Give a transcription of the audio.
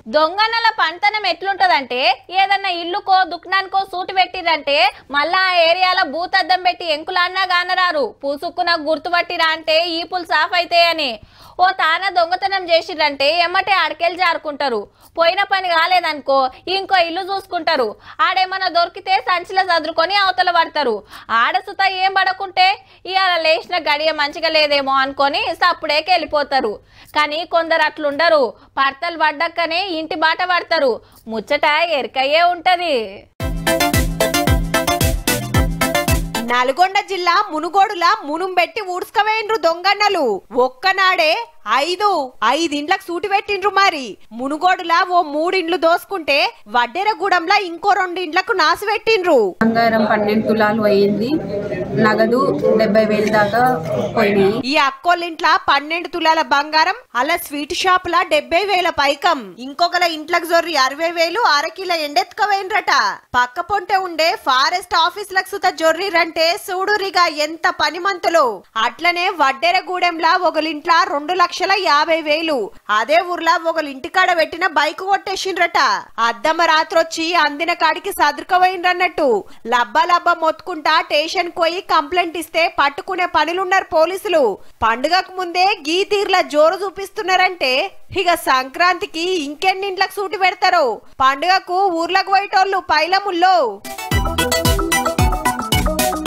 దొంగనల పంతనం ఎట్లుంటదంటే ఏదన్నా ఇల్లుకో దుకాణానికో సూటి పెట్టిరంటే మళ్ళా ఆ ఏరియాలో భూతద్దం పెట్టి ఎంకులన్నా గానరారు పూసుక్కున గుర్తుపట్టిరా అంటే ఈపులు సాఫ్ అయితాయని. ఓ తాన దొంగతనం చేసిరంటే ఎమ్మటే అడకెళ్ళి జారుకుంటారు. పోయిన పని కాలేదనుకో ఇంకో ఇల్లు చూసుకుంటారు. ఆడేమన్నా దొరికితే సంచిలో చదురుకొని అవతల పడతారు. ఆడసుత ఏం పడకుంటే ఇవాళ లేచిన గడియ మంచిగా లేదేమో అనుకొని సప్పుడేకి వెళ్ళిపోతారు. కానీ కొందరు అట్లుండరు. పడతలు పడ్డక్కనే ఇంటి బాట పడతారు. ముచ్చట ఎరికయ్యే ఉంటది. నల్గొండ జిల్లా మునుగోడుల మునుంబెట్టి ఊడ్చుకవేండ్రు దొంగన్నలు. ఒక్కనాడే ఐదిండ్లకు సూటి పెట్టిండ్రు. మరి మునుగోడులా ఓ 3 ఇండ్లు దోసుకుంటే వడ్డెరగూడెంలా ఇంకో 2 ఇండ్లకు నాసు పెట్టిండ్రు. బంగారం 12 తులాలు అయింది, నగదు 70,000 దాకా పోయినాయి. ఈ అక్కోళ్ళింట్ల 12 తులాల బంగారం, అలా స్వీట్ షాప్ లా 70,000 పైకం, ఇంకొకల ఇంట్లకు జొర్రి 60,000 అరకిల ఎండెత్తుకవేండ్రట. పక్క పొంటే ఉండే ఫారెస్ట్ ఆఫీస్ లకు సుత జొర్రిరంటే చూడురిగా ఎంత పనిమంతులు. అట్లనే వడ్డెరగూడెంలా ఒకలింట్ల 2,50,000, అదే ఊర్లా ఒకలింటికాడ పెట్టిన బైక్ కొట్టేసిండ్రట. అద్దమ్మ రాత్రొచ్చి అందిన కాడికి సదురుకవైండ్రన్నట్టు. లబ్బ మొత్తుకుంటా స్టేషన్ పోయి కంప్లైంట్ ఇస్తే పట్టుకునే పనులున్నారు పోలీసులు. పండుగకు ముందే గీ తీర్ల జోరు చూపిస్తున్నారంటే ఇక సంక్రాంతికి ఇంకెన్నింట్లకు సూటి పెడతారు. పండుగకు ఊర్లకు పోయేటోళ్ళు పైలముల్లో.